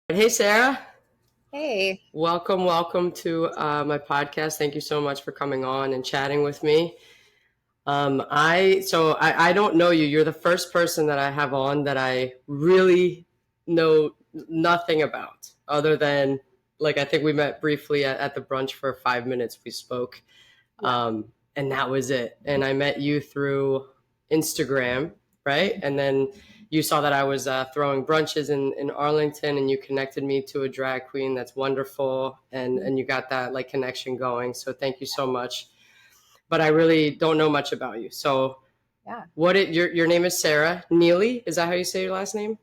Hey, Sarah. Hey. Welcome to my podcast. Thank you so much for coming on and chatting with me. I don't know you. You're the first person that I have on that I really know nothing about, other than like I think we met briefly at the brunch for 5 minutes. We spoke, Yeah. and that was it. And I met you through Instagram, right? And then you saw that I was throwing brunches in Arlington, and you connected me to a drag queen that's wonderful, and you got that like connection going. So thank you so much. But I really don't know much about you. So Yeah. your name is Sarah Nealy? Is that how you say your last name?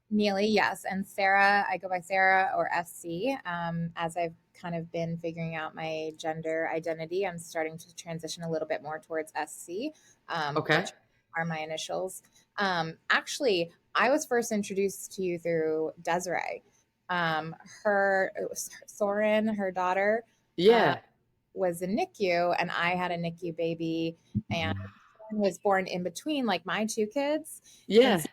Neely, yes. And Sarah, I go by Sarah or SC. As I've kind of been figuring out my gender identity, I'm starting to transition a little bit more towards SC, Okay. which are my initials. Actually, I was first introduced to you through Desiree. Soren, her daughter, uh, Yeah. was in NICU, and I had a NICU baby, and was born in between like my two kids. And Yeah. so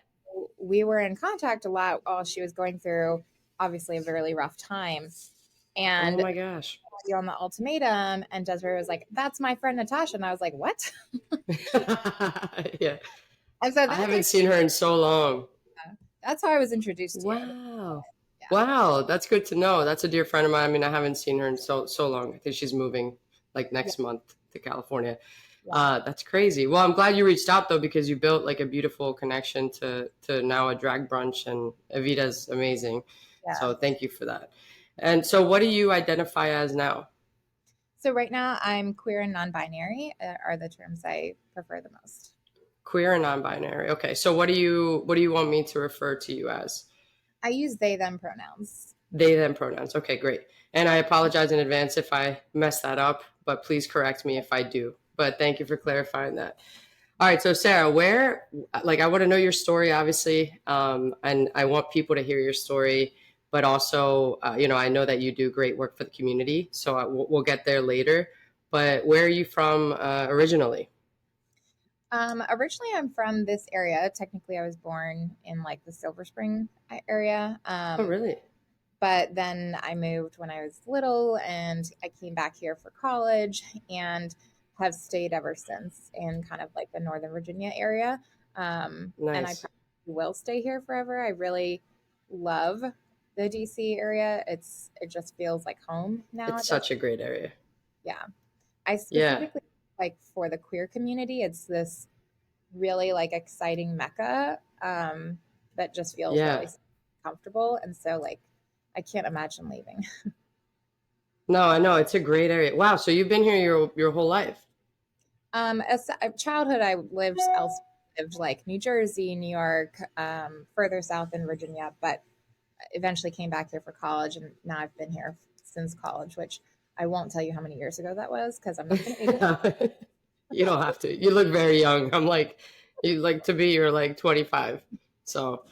we were in contact a lot while she was going through obviously a really rough time. Oh And my gosh. on the ultimatum, and Desiree was like, "That's my friend Natasha," and I was like, "What?" Yeah. And so I haven't seen her in so long. that's how I was introduced to you. Wow. Yeah, Wow, that's good to know. That's a dear friend of mine. I mean, I haven't seen her in so long. I think she's moving like yeah, next month to California. yeah, That's crazy. Well, I'm glad you reached out though because you built like a beautiful connection to now a drag brunch, and Evita's amazing. yeah. So thank you for that. And so what do you identify as now? So right now, I'm queer and non-binary are the terms I prefer the most. Queer and non-binary. Okay. So what do you want me to refer to you as? I use they them pronouns. They them pronouns. Okay, great. And I apologize in advance if I mess that up, but please correct me if I do. But thank you for clarifying that. All right, so Sarah, like, I want to know your story, obviously, and I want people to hear your story, but also, I know that you do great work for the community, so we'll get there later. But where are you from originally? Originally, I'm from this area. Technically, I was born in like the Silver Spring area. Oh, really? But then I moved when I was little, and I came back here for college and have stayed ever since in kind of like the Northern Virginia area. And I Nice. probably will stay here forever. I really love the DC area. It just feels like home now It's at this. such a great area. Yeah. I Yeah, specifically like for the queer community, it's this really like exciting mecca that just feels yeah. really comfortable. And so like I can't imagine leaving. No, I know it's a great area. Wow, so you've been here your whole life. As a childhood, I lived like New Jersey, New York, further south in Virginia, but eventually came back here for college, and now I've been here since college, which I won't tell you how many years ago that was because I'm not going to age it. You don't have to. You look very young. I'm like, you like to be, you're like 25. So,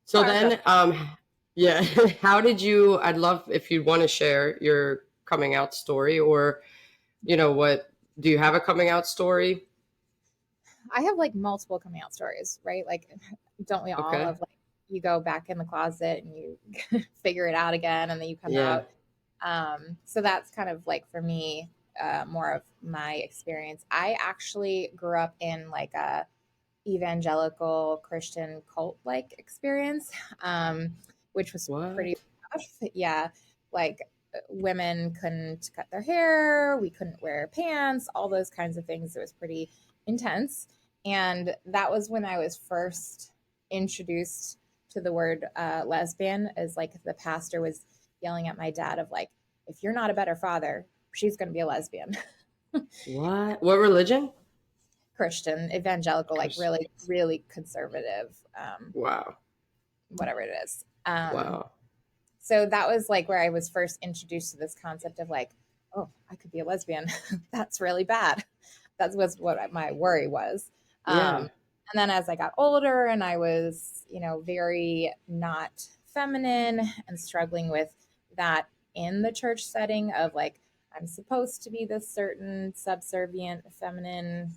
so Far from. then, yeah, how did you, I'd love if you want to share your coming out story or, what, do you have a coming out story? I have like multiple coming out stories, right? Like, don't we all? Okay. Of like, you go back in the closet and you figure it out again, and then you come Yeah. out. So that's kind of like for me, more of my experience. I actually grew up in like a evangelical Christian cult like experience, which was pretty What? rough. Yeah, like women couldn't cut their hair, we couldn't wear pants, all those kinds of things. It was pretty intense. And that was when I was first introduced to the word lesbian, as like the pastor was yelling at my dad of like, if you're not a better father, she's going to be a lesbian. What? What religion? Christian, evangelical, like Chris. really, really conservative, Wow. whatever it is. Wow. So that was like where I was first introduced to this concept of like, oh, I could be a lesbian. That's really bad. That was what my worry was. Yeah. And then as I got older and I was, very not feminine and struggling with that in the church setting of like, I'm supposed to be this certain subservient feminine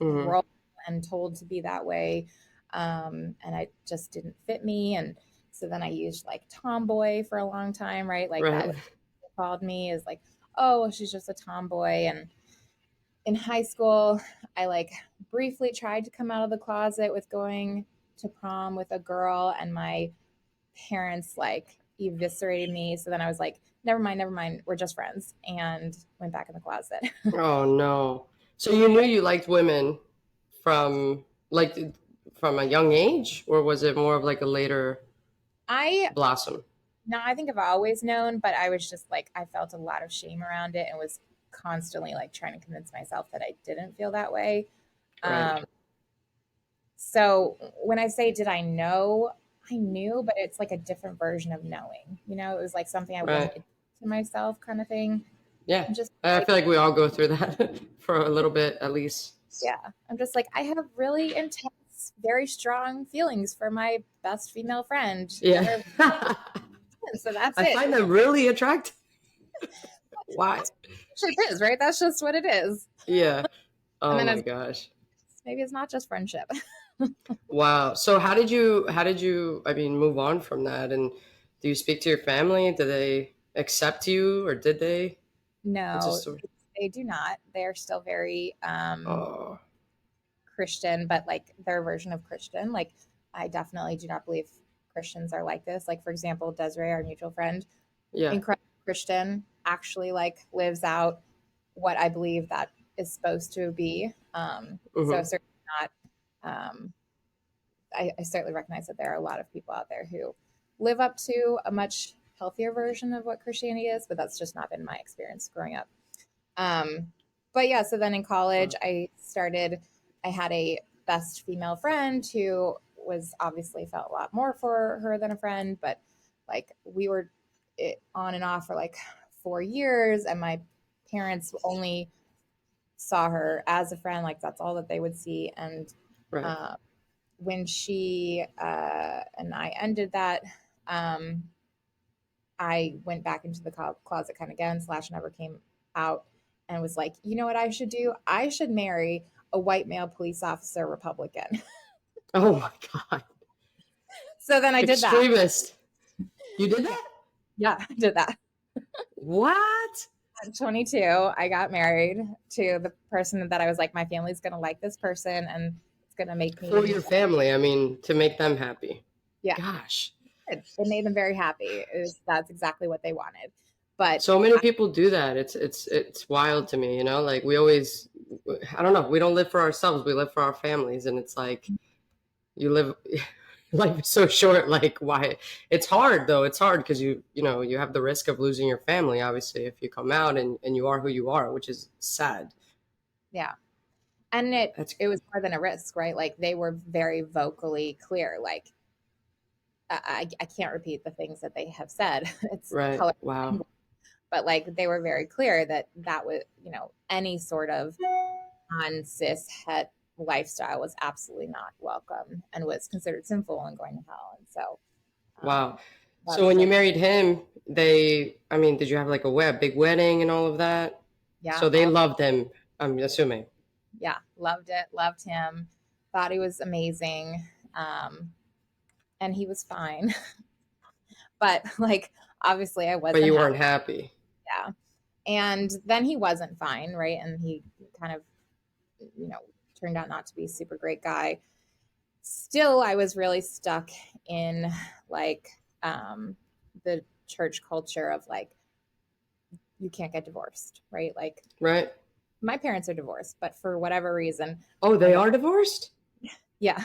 Hmm. role and told to be that way. And I just didn't fit me. And So then I used like tomboy for a long time, right? Like that Right. was called me is like, oh, well, she's just a tomboy. And in high school, I like briefly tried to come out of the closet with going to prom with a girl, and my parents like eviscerated me. So then I was like, never mind, we're just friends, and went back in the closet. Oh no. So you knew you liked women from like from a young age, or was it more of like a later I blossom? No, I think I've always known, but I was just like, I felt a lot of shame around it and was constantly like trying to convince myself that I didn't feel that way. Right. Um, so when I say, did I know? I knew, but it's like a different version of knowing. You know, it was like something I wouldn't Right. admit to myself, kind of thing. Yeah. I'm just I like, feel like we all go through that for a little bit at least. yeah, I'm just like, I have really intense, very strong feelings for my best female friend. Yeah. We're so that's I it. find them really attractive. Why? It is, right? That's just what it is. Yeah. And Oh then my it's gosh. maybe it's not just friendship. Wow. So how did you I mean move on from that, and do you speak to your family? Do they accept you, or did they? What's the No, story? they do not. They're still very Oh, Christian, but like their version of Christian. Like, I definitely do not believe Christians are like this. Like, for example, Desiree, our mutual friend, yeah. incredible Christian, actually like lives out what I believe that is supposed to be. So Hmm. certainly not. Um, I certainly recognize that there are a lot of people out there who live up to a much healthier version of what Christianity is, but that's just not been my experience growing up. Um, but yeah, so then in college, I had a best female friend who was obviously felt a lot more for her than a friend, but like we were on and off for like 4 years, and my parents only saw her as a friend, like that's all that they would see. And Right. uh, when she and I ended that, um, I went back into the closet kind of again, slash never came out, and was like, you know what I should do? I should marry a white male police officer Republican. Oh my God. So then I did that. Extremist. You did Yeah, that? yeah, I did that. What? At 22, I got married to the person that I was like, my family's going to like this person and it's going to make For me, your family, I mean, to make them happy. yeah, Gosh. it made them very happy. That's exactly what they wanted. But So many people do that. It's wild to me, you know? Like we always I don't know, we don't live for ourselves, we live for our families, and it's like you live life is so short, like why it's hard though. It's hard because you know, you have the risk of losing your family obviously if you come out and you are who you are, which is sad. yeah, and it That's it was more than a risk, right? Like they were very vocally clear. Like I can't repeat the things that they have said. It's right. color, Wow. but like they were very clear that that was, you know, any sort of non cis het lifestyle was absolutely not welcome and was considered sinful and going to hell. And so um, Wow. So that's when you just, married him, I mean, did you have like a big wedding and all of that? yeah, So they all, loved him, I'm assuming. yeah, loved it, loved him, thought he was amazing. Um, and he was fine. But like, obviously, I But wasn't you happy. weren't happy. Yeah. And then he wasn't fine, right? And he kind of, you know, turned out not to be a super great guy. Still, I was really stuck in like the church culture of like, you can't get divorced, right? Like, Right? my parents are divorced, but for whatever reason, Oh, when they the, are divorced? yeah,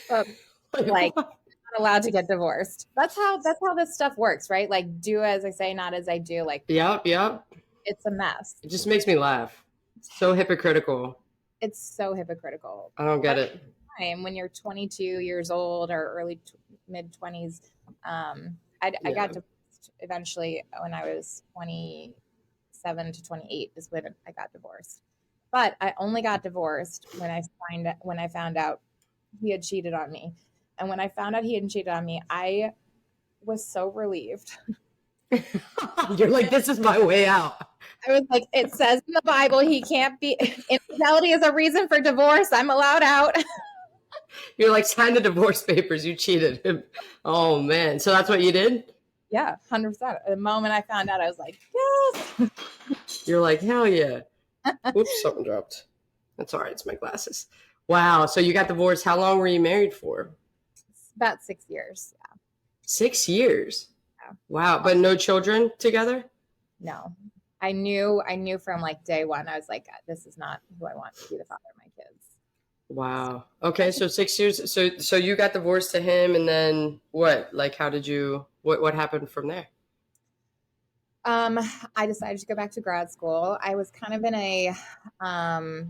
but Like, like, what? not allowed to get divorced. That's how this stuff works, right? Like, do as I say, not as I do. Like, Yep, yep. it's a mess. It just makes me laugh. So hypocritical. It's so hypocritical. I don't get But it. time when you're 22 years old or early mid 20s, I got Yeah. divorced eventually when I was 27 to 28 is when I got divorced. But I only got divorced when I found out he had cheated on me. And when I found out he had cheated on me, I was so relieved. You're like, this is my way out. I was like, it says in the Bible he can't be infidelity is a reason for divorce. I'm allowed out. You're like, sign the divorce papers. You cheated. Oh man. So that's what you did? Yeah, 100%. The moment I found out, I was like, yes. You're like, hell yeah. Oops, something dropped. That's all right. It's my glasses. Wow. So you got divorced. How long were you married for? It's about 6 years. 6 years. Yeah. Wow. But no children together? No, I knew from like day one. I was like, this is not who I want to be the father of my kids. Wow. Okay. So 6 years. So you got divorced to him, and then what? Like, how did you? What happened from there? Um, I decided to go back to grad school. I was kind of in a, I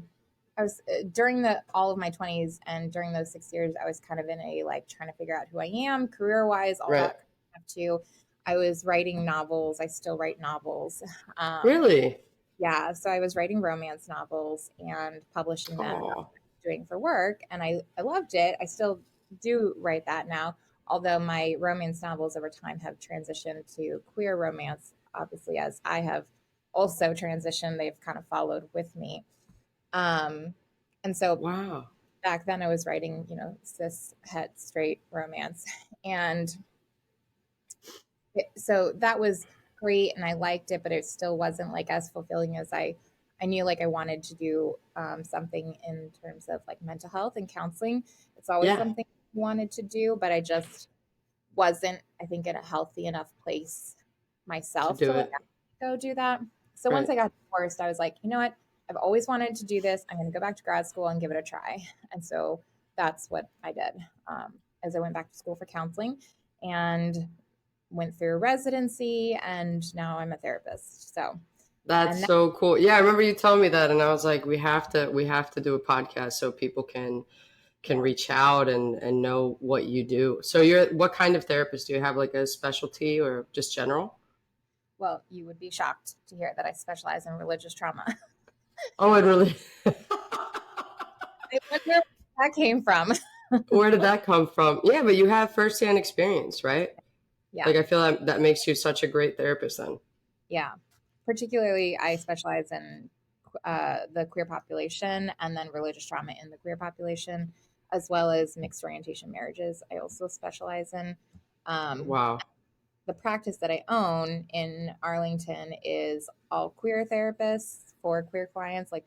was during the all of my 20s and during those 6 years, I was kind of in a like trying to figure out who I am, career wise, all Right. that kind of stuff too. I was writing novels. I still write novels. Um, Really? yeah, so I was writing romance novels and publishing them, Oh. doing for work, and I loved it. I still do write that now, although my romance novels over time have transitioned to queer romance. Obviously, as I have also transitioned, they've kind of followed with me. Um, and so Wow. back then, I was writing, cis het straight romance, and so that was great, and I liked it, but it still wasn't like as fulfilling as I knew like I wanted to do something in terms of like mental health and counseling. It's always Yeah. something I wanted to do, but I just wasn't, I think, in a healthy enough place To myself to do like it. go do that. So once Right. I got divorced, I was like, you know what? I've always wanted to do this. I'm going to go back to grad school and give it a try. And so that's what I did. As I went back to school for counseling and went through residency, and now I'm a therapist. So, That's and that, so cool. Yeah, I remember you telling me that, and I was like, we have to do a podcast so people can yeah, reach out and know what you do. So you're what kind of therapist do you have? Like a specialty or just general? well, you would be shocked to hear that I specialize in religious trauma. Oh, it really. I wonder where that came from. Where did that come from? Yeah, but you have firsthand experience, right? Yeah, Like I feel like that makes you such a great therapist then. yeah. Particularly, I specialize in the queer population and then religious trauma in the queer population, as well as mixed orientation marriages. I also specialize in. Um, Wow. the practice that I own in Arlington is all queer therapists for queer clients. Like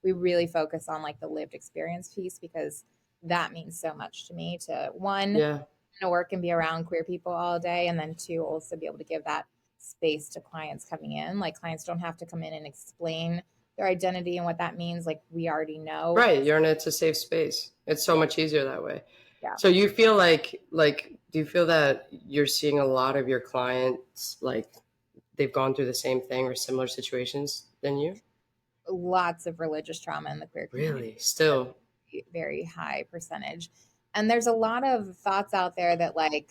we really focus on like the lived experience piece because that means so much to me to one, Yeah. to work and be around queer people all day. And then two, also be able to give that space to clients coming in. Like clients don't have to come in and explain their identity and what that means. Like we already know. Right. You're in it's a safe space. It's so Yeah. much easier that way. Yeah. So you feel like do you feel that you're seeing a lot of your clients like they've gone through the same thing or similar situations than you? Lots of religious trauma in the queer community. Really? Still. Very high percentage. And there's a lot of thoughts out there that like,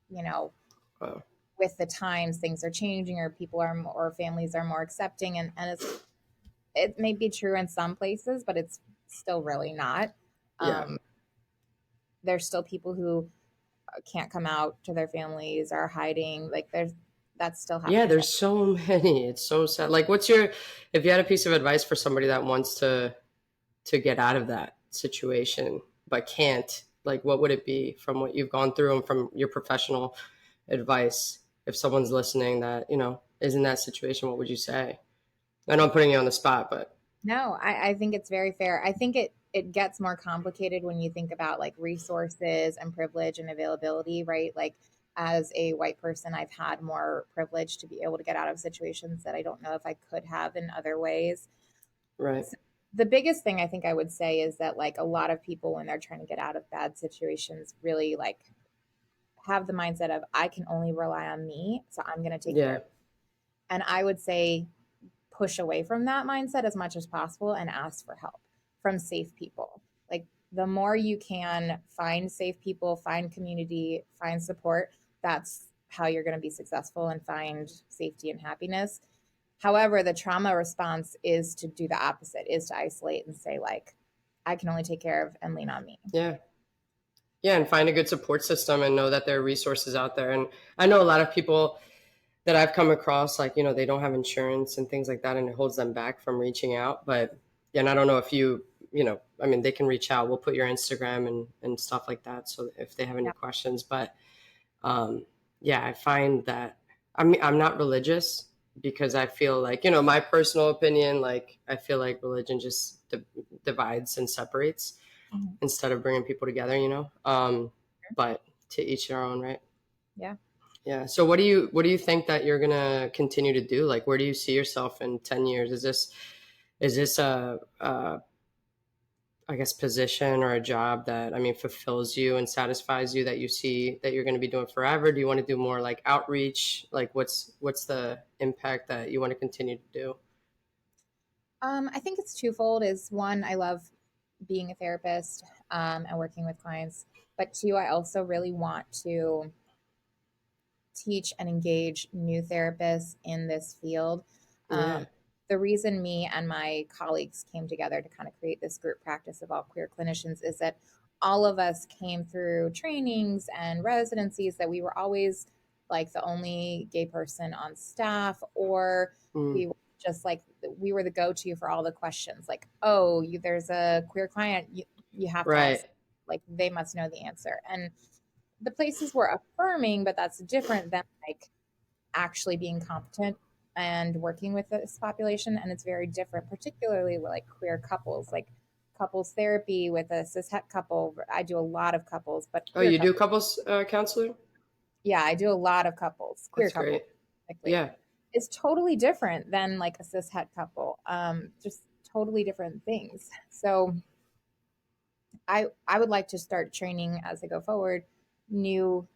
you know, Wow. with the times things are changing or people are or families are more accepting and it may be true in some places, but it's still really not. Yeah. Um, there's still people who can't come out to their families, are hiding. Like that's still Yeah, happening. there's so many. It's so sad. Like what's your if you had a piece of advice for somebody that wants to get out of that situation but can't, like what would it be from what you've gone through and from your professional advice if someone's listening that, is in that situation, what would you say? I know I'm putting you on the spot, but No, I think it's very fair. I think it gets more complicated when you think about like resources and privilege and availability, right? Like as a white person, I've had more privilege to be able to get out of situations that I don't know if I could have in other ways. right. So the biggest thing I think I would say is that like a lot of people when they're trying to get out of bad situations really like have the mindset of I can only rely on me, so I'm going to take care Yeah. of it. And I would say push away from that mindset as much as possible and ask for help from safe people. Like the more you can find safe people, find community, find support, that's how you're going to be successful and find safety and happiness. However, the trauma response is to do the opposite, is to isolate and say like I can only take care of and lean on me. Yeah. Yeah, and find a good support system and know that there are resources out there. And I know a lot of people that I've come across, like, they don't have insurance and things like that, and it holds them back from reaching out. But, yeah, and I don't know if you I mean, they can reach out. We'll put your Instagram and stuff like that. So if they have any Yeah. questions, but yeah, I find that I'm not religious because I feel like, my personal opinion, like I feel like religion just divides and separates Mhm. instead of bringing people together, but to each their own, right? Yeah. Yeah. So what do you think that you're gonna continue to do? Like, where do you see yourself in 10 years? Is this a I guess position or a job that, I mean, fulfills you and satisfies you, that you see that you're going to be doing forever? Do you want to do more like outreach? Like, what's the impact that you want to continue to do? I think it's twofold. Is one, I love being a therapist and working with clients, but two, I also really want to teach and engage new therapists in this field. Um, Yeah. the reason me and my colleagues came together to kind of create this group practice of all queer clinicians is that all of us came through trainings and residencies that we were always like the only gay person on staff, or Mm, we were just like we were the go-to for all the questions like, oh, there's a queer client, you have to right. ask, like they must know the answer. And the places were affirming, but that's different than like actually being competent and working with this population. And it's very different, particularly with like queer couples, like couples therapy with a cis het couple. I do a lot of couples, but Oh, queer you do couples. couples counseling? Yeah, I do a lot of couples, queer That's couples, great. specifically. Yeah. It's totally different than like a cis het couple. Just totally different things. So I would like to start training as I go forward new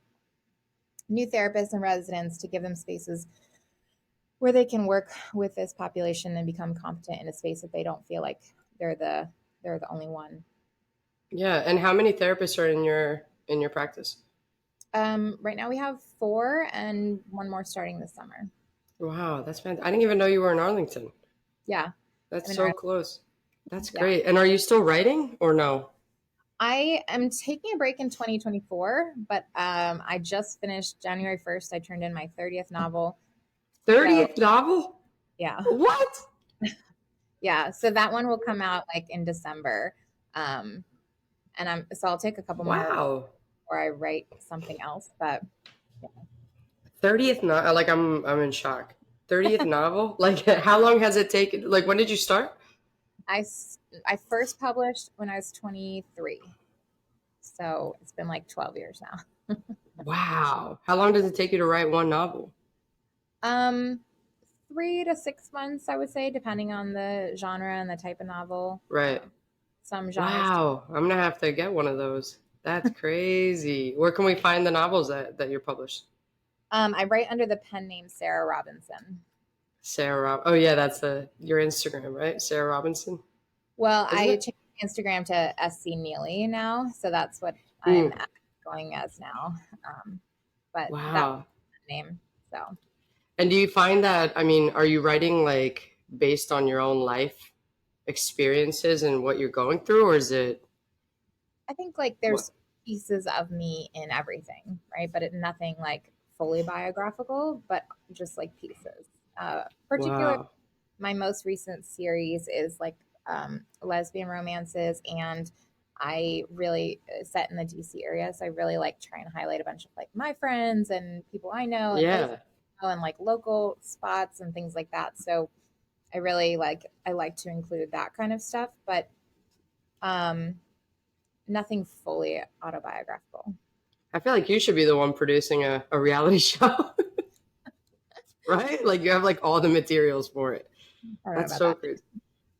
therapists and residents to give them spaces where they can work with this population and become competent in a space that they don't feel like they're the they're the only one. Yeah. And how many therapists are in your practice? Right now we have 4 and one more starting this summer. Wow, that's fantastic. I didn't even know you were in Arlington. Yeah, That's I'm in so Ireland. close. That's Yeah, great. And are you still writing or no? I am taking a break in 2024, but I just finished January 1st. I turned in my 30th novel. So 30th novel? yeah, What? yeah. So that one will come out like in December. Um, and I'll take a couple more Wow. before I write something else. But 30th novel? Like, I'm in shock. 30th novel? Like, how long has it taken? Like, when did you start? I I first published when I was 23. So it's been like 12 years now. Wow. How long does it take you to write one novel? Um 3 to 6 months I would say, depending on the genre and the type of novel. Right. Some genres Wow. I'm gonna have to get one of those. That's crazy. Where can we find the novels that you're published? I write under the pen name Sarah Robinson. Sarah Oh yeah, that's your Instagram, right? Sarah Robinson, Well, isn't I it? changed my Instagram to SC Nealy now, so that's what I'm Mm. going as now. But that was Wow. the name. So And do you find that, I mean, are you writing like based on your own life experiences and what you're going through, or is it I think like what? there's pieces of me in everything, right? But nothing like fully biographical, but just like pieces. Particular, Wow. my most recent series is like lesbian romances, and I really set in the DC area, so I really like try and highlight a bunch of like my friends and people I know and places Yeah. I know and like local spots and things like that. So I like to include that kind of stuff, but um nothing fully autobiographical. I feel like you should be the one producing a reality show, right? Like you have like all the materials for it. I don't know That's about so that. crazy.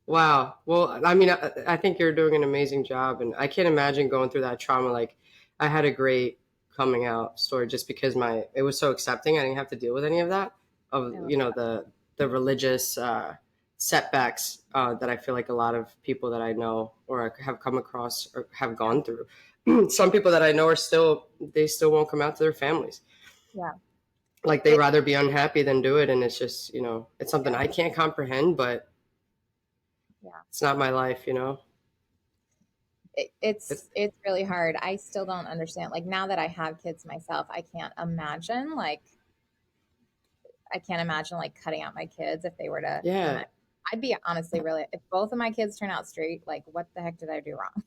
Wow. Well, I mean, I think you're doing an amazing job, and I can't imagine going through that trauma. Like, I had a great coming out story just because it was so accepting. I didn't have to deal with any of that of I love the religious setbacks that I feel like a lot of people that I know or have come across or have that. gone through. Some people that I know they still won't come out to their families. Yeah. Like they It, rather be unhappy than do it, and it's just it's something yeah. I can't comprehend, but Yeah. it's not my life. It's It's really hard. I still don't understand. Like now that I have kids myself, I can't imagine like cutting out my kids if they were to come yeah. out. I'd be honestly really, if both of my kids turn out straight, like what the heck did I do wrong?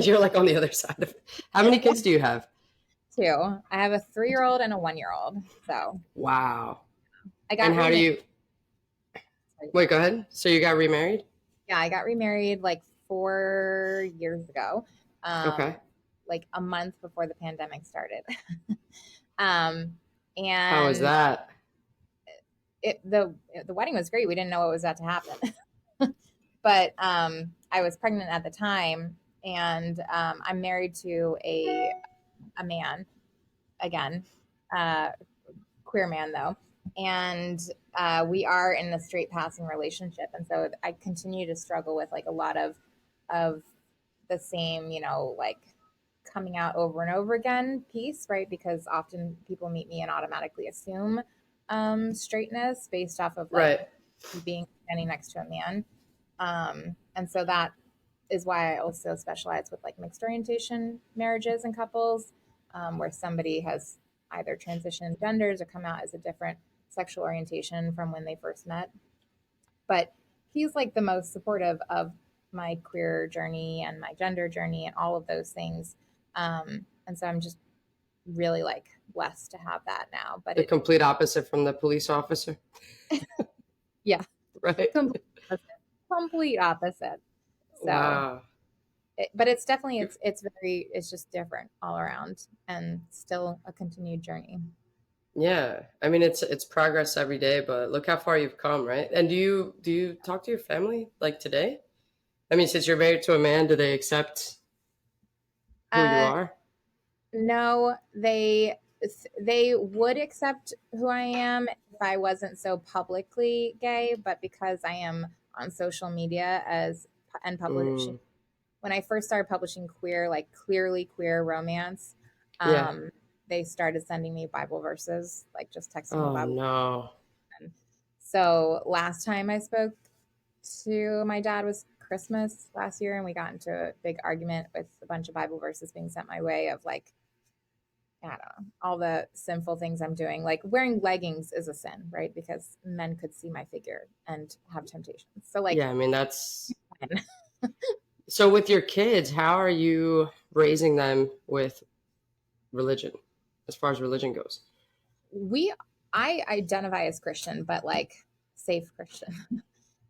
You're like on the other side of it. How many kids do you have? Two. I have a 3-year-old and a 1-year-old. So Wow. I And got how do remarried. you, wait, go ahead. So you got remarried? Yeah, I got remarried like 4 years ago, Okay. like a month before the pandemic started. um, How was and that? the wedding was great. We didn't know what was about to happen, but I was pregnant at the time, and I'm married to a man again, uh, queer man though, and we are in a straight passing relationship, and so I continue to struggle with like a lot of the same, like coming out over and over again piece, right? Because often people meet me and automatically assume straightness based off of like Right. being standing next to a man. And so that is why I also specialize with like mixed orientation marriages and couples, where somebody has either transitioned genders or come out as a different sexual orientation from when they first met. But he's like the most supportive of my queer journey and my gender journey and all of those things. And so I'm just really like blessed to have that now. But The it, complete opposite from the police officer. yeah, Right. complete opposite, complete opposite. So, Wow. but it's definitely it's just different all around and still a continued journey. Yeah. I mean it's progress every day, but look how far you've come, right? And do you talk to your family like today? I mean, since you're married to a man, do they accept who you Uh, are? no, they would accept who I am if I wasn't so publicly gay, but because I am on social media as and publishing Mm, when I first started publishing queer, like clearly queer romance, yeah. um, they started sending me Bible verses, like just texting me Oh Bible. no. So last time I spoke to my dad was Christmas last year, and we got into a big argument with a bunch of Bible verses being sent my way of like, I don't know, all the sinful things I'm doing. Like wearing leggings is a sin, right? Because men could see my figure and have temptations. So like, Yeah, I mean that's so with your kids, how are you raising them with religion as far as religion goes? we I identify as Christian, but like safe Christian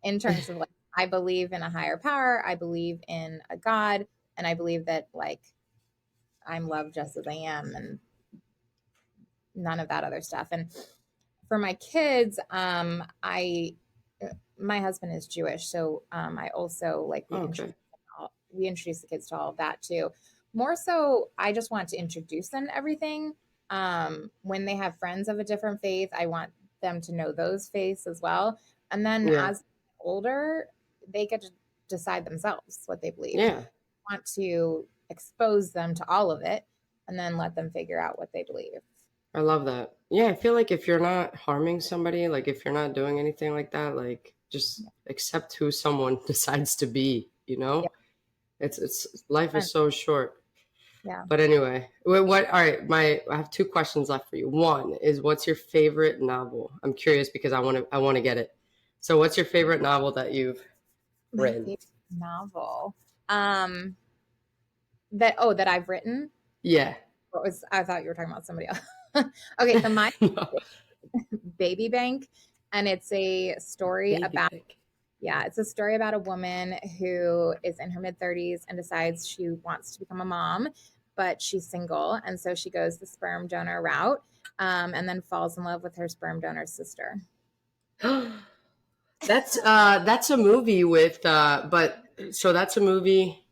in terms of like I believe in a higher power, I believe in a God, and I believe that like I'm loved just as I am and none of that other stuff. And for my kids, I my husband is Jewish, so I also like Oh, okay. we introduce the kids to all of that too. More so, I just want to introduce them to everything. When they have friends of a different faith, I want them to know those faiths as well. And then Yeah. as older, they get to decide themselves what they believe. Yeah. I want to expose them to all of it and then let them figure out what they believe. I love that. Yeah, I feel like if you're not harming somebody, like if you're not doing anything like that, like just accept who someone decides to be, you Yeah. know? It's life is so short. Yeah. But anyway, what all right, I have two questions left for you. One is what's your favorite novel? I'm curious because I want to get it. So what's your favorite novel that you've My read? favorite novel. Um, that I've written. Yeah. What was I thought you were talking about somebody else. Okay, so my No. Baby Bank, and it's a story Baby about pig. yeah, it's a story about a woman who is in her mid 30s and decides she wants to become a mom, but she's single, and so she goes the sperm donor route, and then falls in love with her sperm donor's sister. That's a movie with but so that's a movie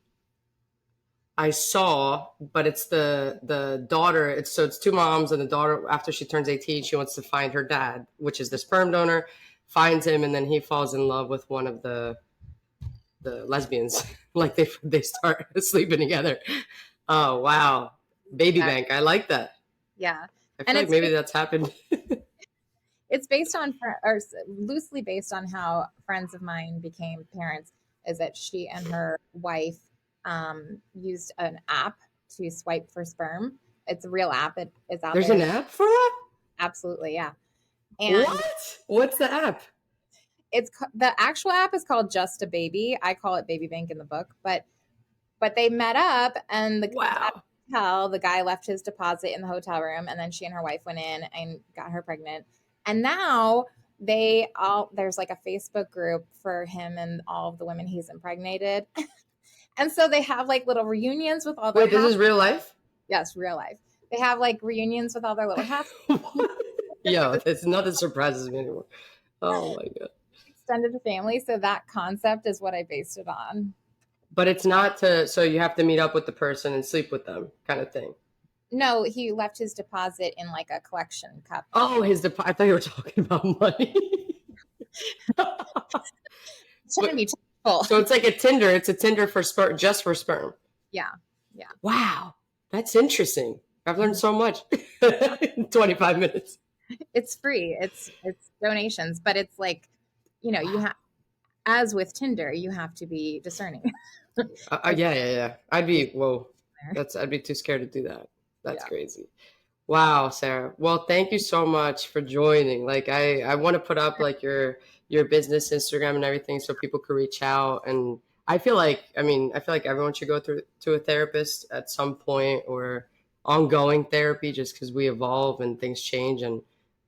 I saw, but it's the daughter. It's two moms and the daughter. After she turns 18, she wants to find her dad, which is the sperm donor. Finds him, and then he falls in love with one of the lesbians. Like they start sleeping together. Oh wow, Baby Exactly. Bank. I like that. Yeah, I and feel like maybe that's happened. it's based on or loosely based on how friends of mine became parents. Is that she and her wife used an app to swipe for sperm. It's a real app. It is out There's an there. app for that. Absolutely, yeah. And What? What's the app? The actual app is called Just a Baby. I call it Baby Bank in the book, but they met up, and Wow. the guy left his deposit in the hotel room, and then she and her wife went in and got her pregnant. And now there's like a Facebook group for him and all of the women he's impregnated. And so they have like little reunions with all their Wait, this half. is real life? Yes, real life. They have like reunions with all their little half. Yo, it's nothing surprises me anymore. Oh my God. Extended family. So that concept is what I based it on. But it's not so you have to meet up with the person and sleep with them kind of thing. No, he left his deposit in like a collection cup. Oh, I thought you were talking about money. It's trying to be full. So it's like a Tinder. It's a Tinder for sperm, just for sperm. Yeah. Yeah. Wow. That's interesting. I've learned so much in 25 minutes. It's free. It's donations, but it's like, you have, as with Tinder, you have to be discerning. Yeah. I'd be too scared to do that. That's Yeah. crazy. Wow, Sarah. Well, thank you so much for joining. Like I want to put up like your business Instagram and everything so people could reach out. And I feel like everyone should go through to a therapist at some point, or ongoing therapy, just because we evolve and things change and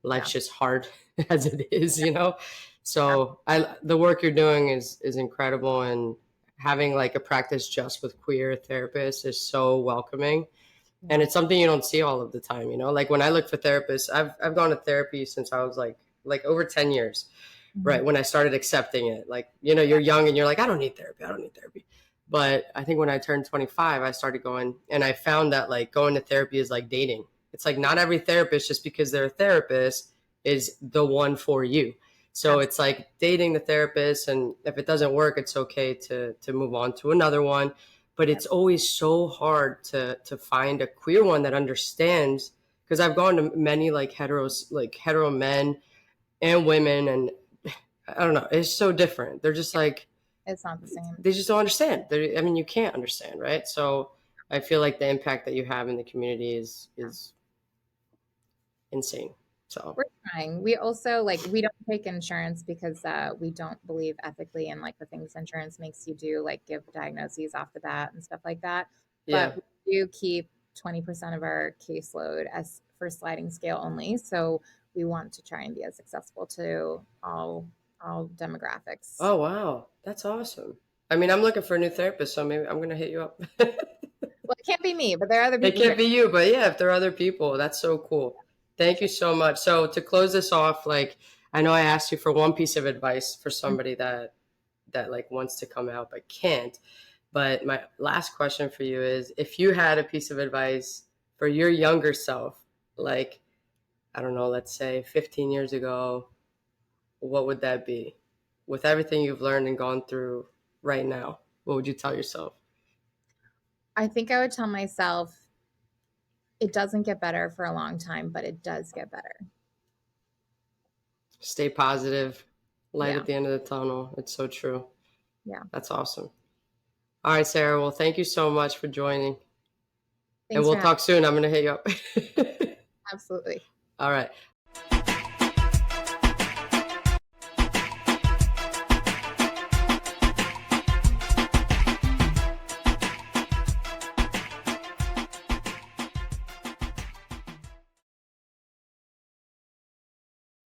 life's just hard as it is, you know? So the work you're doing is incredible, and having like a practice just with queer therapists is so welcoming, and it's something you don't see all of the time, you know. Like when I look for therapists, I've gone to therapy since I was like over 10 years, right? When I started accepting it, like, you know, you're young and you're like, I don't need therapy. But I think when I turned 25, I started going, and I found that like going to therapy is like dating. It's like not every therapist, just because they're a therapist, is the one for you. So it's like dating the therapist, and if it doesn't work, it's okay to move on to another one. But it's always so hard to find a queer one that understands, because I've gone to many like hetero men and women, and I don't know, it's so different. They're just like, It's not the same. they just don't understand. I mean, you can't understand, right? So I feel like the impact that you have in the community is insane. So We're trying. We also we don't take insurance because we don't believe ethically in like the things insurance makes you do, like give diagnoses off the bat and stuff like that. yeah. But we do keep 20% of our caseload as for sliding scale only. So we want to try and be as accessible to all demographics. Oh wow, that's awesome. I mean, I'm looking for a new therapist, so maybe I'm gonna hit you up. Well, it can't be me, but there are other It people can't here. be you, but yeah, if there are other people, that's so cool. Thank you so much. So to close this off, like, I know I asked you for one piece of advice for somebody that like wants to come out but can't. But my last question for you is, if you had a piece of advice for your younger self, like, I don't know, let's say 15 years ago, what would that be? With everything you've learned and gone through right now, what would you tell yourself? I think I would tell myself it doesn't get better for a long time, but it does get better. Stay positive, light Yeah. at the end of the tunnel. It's so true. Yeah. That's awesome. All right, Sarah. Well, thank you so much for joining. And Thanks we'll for having talk soon. I'm going to hit you up. me. Absolutely. All right.